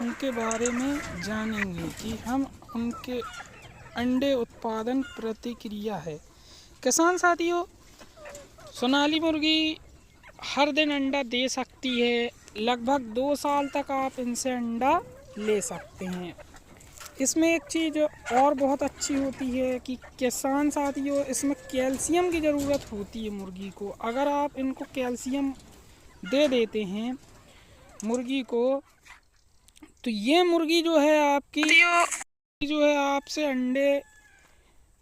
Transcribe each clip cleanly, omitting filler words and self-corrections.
उनके बारे में जानेंगे कि हम उनके अंडे उत्पादन प्रतिक्रिया है। किसान साथियों, सोनाली मुर्गी हर दिन अंडा दे सकती है। लगभग 2 साल तक आप इनसे अंडा ले सकते हैं। इसमें एक चीज़ और बहुत अच्छी होती है कि किसान साथियों, इसमें कैल्शियम की ज़रूरत होती है मुर्गी को। अगर आप इनको कैल्शियम दे देते हैं मुर्गी को, तो ये मुर्गी जो है आपकी जो है आपसे अंडे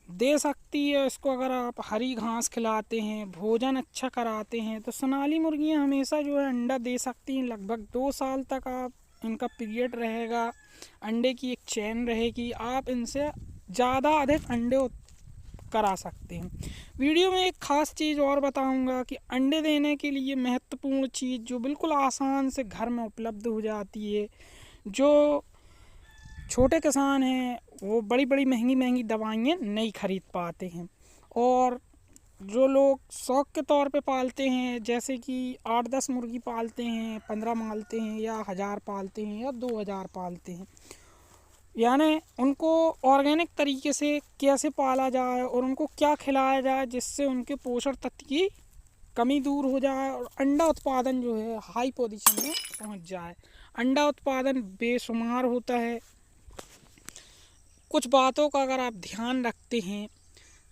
दे सकती है। इसको अगर आप हरी घास खिलाते हैं, भोजन अच्छा कराते हैं, तो सोनाली मुर्गियां हमेशा जो है अंडा दे सकती हैं। लगभग 2 साल तक आप इनका पीरियड रहेगा, अंडे की एक चेन रहेगी, आप इनसे ज़्यादा अधिक अंडे करा सकते हैं। वीडियो में एक ख़ास चीज़ और बताऊंगा कि अंडे देने के लिए महत्वपूर्ण चीज़ जो बिल्कुल आसान से घर में उपलब्ध हो जाती है। जो छोटे किसान हैं वो बड़ी बड़ी महंगी दवाइयाँ नहीं खरीद पाते हैं, और जो लोग शौक़ के तौर पे पालते हैं, जैसे कि 8-10 मुर्गी पालते हैं, 15 पालते हैं, या 1000 पालते हैं, या 2000 पालते हैं, यानी उनको ऑर्गेनिक तरीके से कैसे पाला जाए और उनको क्या खिलाया जाए जिससे उनके पोषण तत्व की कमी दूर हो जाए और अंडा उत्पादन जो है हाई पोजीशन में पहुंच जाए। अंडा उत्पादन बेशुमार होता है। कुछ बातों का अगर आप ध्यान रखते हैं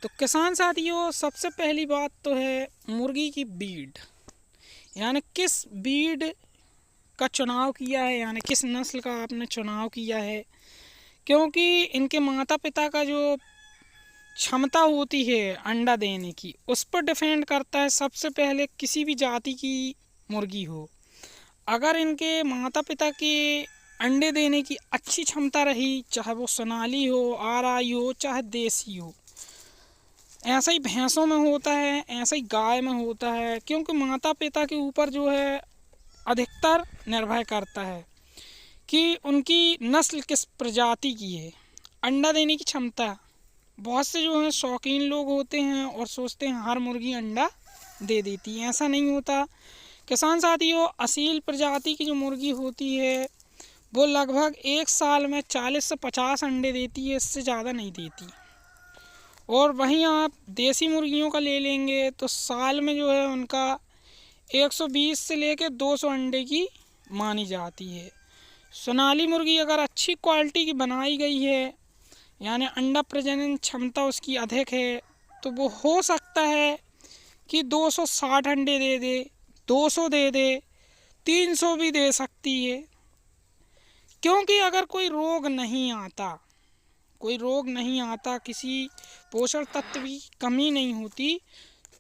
तो किसान साथियों, सबसे पहली बात तो है मुर्गी की ब्रीड, यानी किस ब्रीड का चुनाव किया है, यानी किस नस्ल का आपने चुनाव किया है। क्योंकि इनके माता पिता का जो क्षमता होती है अंडा देने की, उस पर डिपेंड करता है। सबसे पहले किसी भी जाति की मुर्गी हो, अगर इनके माता पिता के अंडे देने की अच्छी क्षमता रही, चाहे वो सोनाली हो, आरआई हो, चाहे देसी हो, ऐसा ही भैंसों में होता है, ऐसा ही गाय में होता है। क्योंकि माता पिता के ऊपर जो है अधिकतर निर्भर करता है कि उनकी नस्ल किस प्रजाति की है, अंडा देने की क्षमता। बहुत से जो हैं शौकीन लोग होते हैं और सोचते हैं हर मुर्गी अंडा दे देती है, ऐसा नहीं होता। किसान साथियों, असील प्रजाति की जो मुर्गी होती है वो लगभग 1 साल में 40 से 50 अंडे देती है, इससे ज़्यादा नहीं देती। और वहीं आप देसी मुर्गियों का ले लेंगे तो साल में जो है उनका 120 से लेकर 200 अंडे की मानी जाती है। सोनाली मुर्गी अगर अच्छी क्वालिटी की बनाई गई है, यानी अंडा प्रजनन क्षमता उसकी अधिक है, तो वो हो सकता है कि 260 अंडे दे दे, 200 दे दे, 300 भी दे सकती है। क्योंकि अगर कोई रोग नहीं आता, किसी पोषण तत्व की कमी नहीं होती,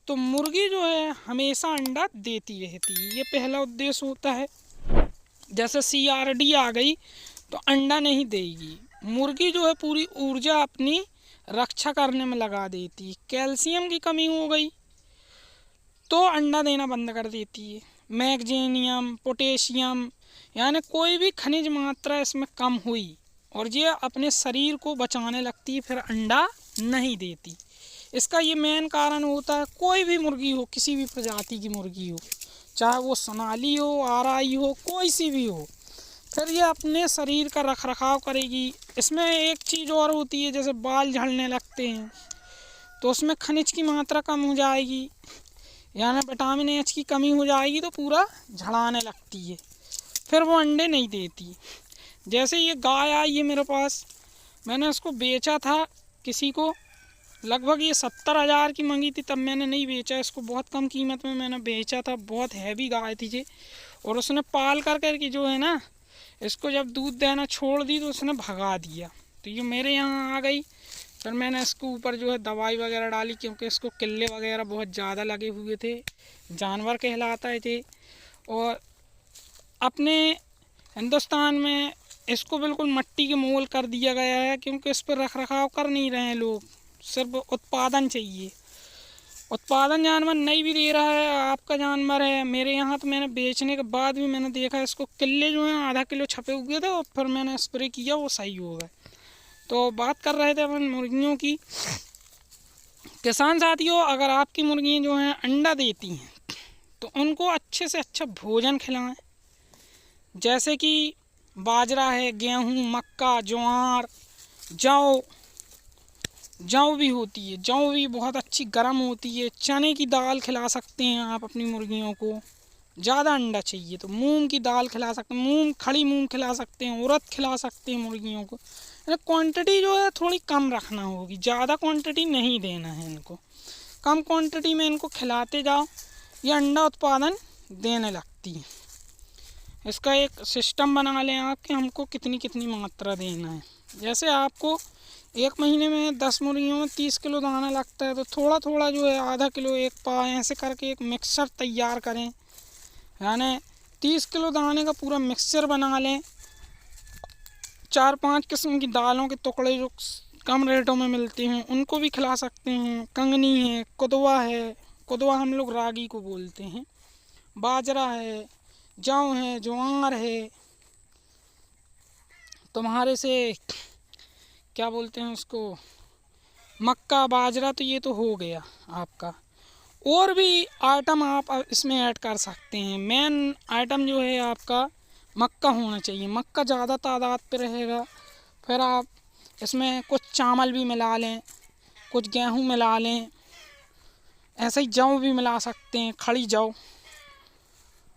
तो मुर्गी जो है हमेशा अंडा देती रहती है। ये पहला उद्देश्य होता है। जैसे CRD आ गई तो अंडा नहीं देगी, मुर्गी जो है पूरी ऊर्जा अपनी रक्षा करने में लगा देती है। कैल्शियम की कमी हो गई तो अंडा देना बंद कर देती है। मैग्नीशियम, पोटेशियम, यानी कोई भी खनिज मात्रा इसमें कम हुई और ये अपने शरीर को बचाने लगती है, फिर अंडा नहीं देती। इसका ये मेन कारण होता है, कोई भी मुर्गी हो, किसी भी प्रजाति की मुर्गी हो, चाहे वो सोनाली हो, आरआई हो, कोई सी भी हो, फिर ये अपने शरीर का रख रखाव करेगी। इसमें एक चीज़ और होती है, जैसे बाल झड़ने लगते हैं तो उसमें खनिज की मात्रा कम हो जाएगी, यानी विटामिन H की कमी हो जाएगी, तो पूरा झड़ाने लगती है, फिर वो अंडे नहीं देती। जैसे ये गाय आई है मेरे पास, मैंने उसको बेचा था किसी को, लगभग ये 70,000 की मंगी थी, तब मैंने नहीं बेचा इसको, बहुत कम कीमत में मैंने बेचा था। बहुत हैवी गाय थी ये, और उसने पाल कर के जो है ना, इसको जब दूध देना छोड़ दी तो उसने भगा दिया। तो ये मेरे यहाँ आ गई, फिर मैंने इसको ऊपर जो है दवाई वगैरह डाली, क्योंकि इसको किल्ले वगैरह बहुत ज़्यादा लगे हुए थे, जानवर कहलाता है थे। और अपने हिंदुस्तान में इसको बिल्कुल मट्टी के मोल कर दिया गया है, क्योंकि इस पर रख रखाव कर नहीं रहे हैं लोग, सिर्फ उत्पादन चाहिए। उत्पादन जानवर नहीं भी दे रहा है, आपका जानवर है। मेरे यहाँ तो मैंने बेचने के बाद भी मैंने देखा इसको किले जो हैं आधा किलो छपे हुए थे, और फिर मैंने स्प्रे किया, वो सही हो गए। तो बात कर रहे थे अपन मुर्गियों की। किसान साथियों, अगर आपकी मुर्गियाँ जो हैं अंडा देती हैं तो उनको अच्छे से अच्छा भोजन खिलाएं, जैसे कि बाजरा है, गेहूँ, मक्का, ज्वार, जौ। जौ भी होती है, जौ भी बहुत अच्छी गर्म होती है। चने की दाल खिला सकते हैं आप अपनी मुर्गियों को। ज़्यादा अंडा चाहिए तो मूंग की दाल खिला सकते हैं, खड़ी मूंग खिला सकते हैं, उड़द खिला सकते हैं मुर्गियों को। क्वांटिटी जो है थोड़ी कम रखना होगी, ज़्यादा क्वांटिटी नहीं देना है इनको। कम क्वांटिटी में इनको खिलाते जाओ, ये अंडा उत्पादन देने लगती है। इसका एक सिस्टम बना लें आप कि हमको कितनी कितनी मात्रा देना है। जैसे आपको 1 महीने में 10 मुर्गियों में 30 किलो दाना लगता है, तो थोड़ा थोड़ा जो है आधा किलो, 1 पाव ऐसे करके एक मिक्सर तैयार करें। यानी 30 किलो दाने का पूरा मिक्सचर बना लें। 4-5 किस्म की दालों के टुकड़े जो कम रेटों में मिलते हैं उनको भी खिला सकते हैं। कंगनी है, कुदवा है, कुदवा हम लोग रागी को बोलते हैं, बाजरा है, जौ है, ज्वार है, तुम्हारे से क्या बोलते हैं उसको, मक्का, बाजरा। तो ये तो हो गया आपका। और भी आइटम आप इसमें ऐड कर सकते हैं। मेन आइटम जो है आपका मक्का होना चाहिए, मक्का ज़्यादा तादाद पे रहेगा। फिर आप इसमें कुछ चावल भी मिला लें, कुछ गेहूँ मिला लें, ऐसे ही जौ भी मिला सकते हैं, खड़ी जौ,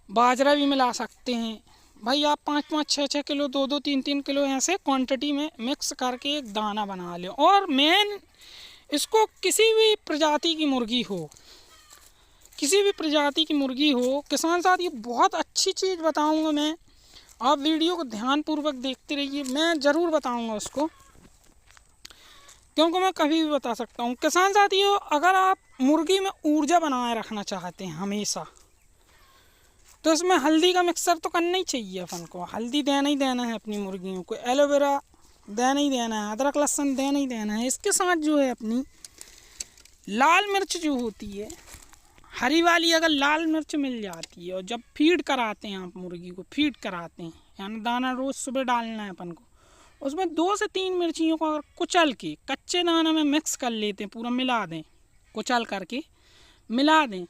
बाजरा भी मिला सकते हैं। भाई आप 5-5, 6-6 किलो, 2-2, 3-3 किलो ऐसे क्वांटिटी में मिक्स करके एक दाना बना लें। और मेन इसको किसी भी प्रजाति की मुर्गी हो, किसी भी प्रजाति की मुर्गी हो, किसान साथी, बहुत अच्छी चीज़ बताऊंगा मैं। आप वीडियो को ध्यानपूर्वक देखते रहिए, मैं ज़रूर बताऊंगा उसको, क्योंकि मैं कभी भी बता सकता हूँ। किसान साथियों, अगर आप मुर्गी में ऊर्जा बनाए रखना चाहते हैं हमेशा, तो इसमें हल्दी का मिक्सर तो करना ही चाहिए अपन को। हल्दी देना ही देना है अपनी मुर्गियों को, एलोवेरा देना ही देना है, अदरक लहसुन देना ही देना है। इसके साथ जो है अपनी लाल मिर्च जो होती है, हरी वाली अगर लाल मिर्च मिल जाती है, और जब फीड कराते हैं आप मुर्गी को, फीड कराते हैं यानी दाना रोज़ सुबह डालना है अपन को, उसमें 2 से 3 मिर्चियों को अगर कुचल के कच्चे दाना में मिक्स कर लेते हैं, पूरा मिला दें, कुचल करके मिला दें,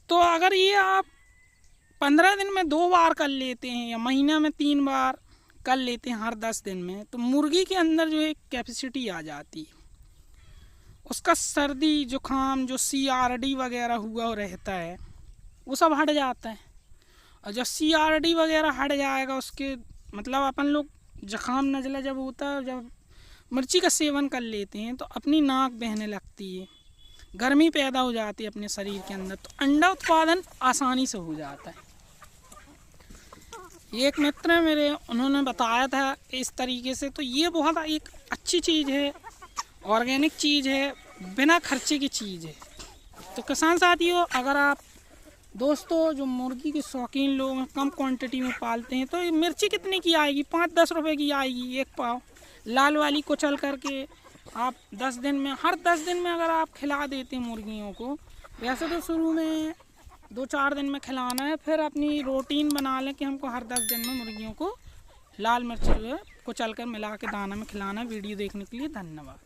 तो अगर ये आप 15 दिन में 2 बार कर लेते हैं या महीना में 3 बार कर लेते हैं हर 10 दिन में, तो मुर्गी के अंदर जो है कैपेसिटी आ जाती है। उसका सर्दी जुकाम जो CRD वगैरह हुआ रहता है वो सब हट जाता है। और जब CRD वगैरह हट जाएगा, उसके मतलब अपन लोग जुकाम नज़ला जब होता है, जब मिर्ची का सेवन कर लेते हैं तो अपनी नाक बहने लगती है, गर्मी पैदा हो जाती है अपने शरीर के अंदर, तो अंडा उत्पादन आसानी से हो जाता है। ये एक मित्र है मेरे, उन्होंने बताया था इस तरीके से। तो ये बहुत एक अच्छी चीज़ है, ऑर्गेनिक चीज़ है, बिना खर्चे की चीज़ है। तो किसान साथियों, अगर आप दोस्तों जो मुर्गी के शौकीन लोग हैं, कम क्वांटिटी में पालते हैं, तो ये मिर्ची कितने की आएगी, 5-10 रुपए की आएगी 1 पाव। लाल वाली कुचल करके आप 10 दिन में, हर 10 दिन में अगर आप खिला देते हैं मुर्गियों को, वैसे तो शुरू में 2-4 दिन में खिलाना है, फिर अपनी रूटीन बना लें कि हमको हर 10 दिन में मुर्गियों को लाल मिर्च जो है कुचल कर मिला के दाना में खिलाना है। वीडियो देखने के लिए धन्यवाद।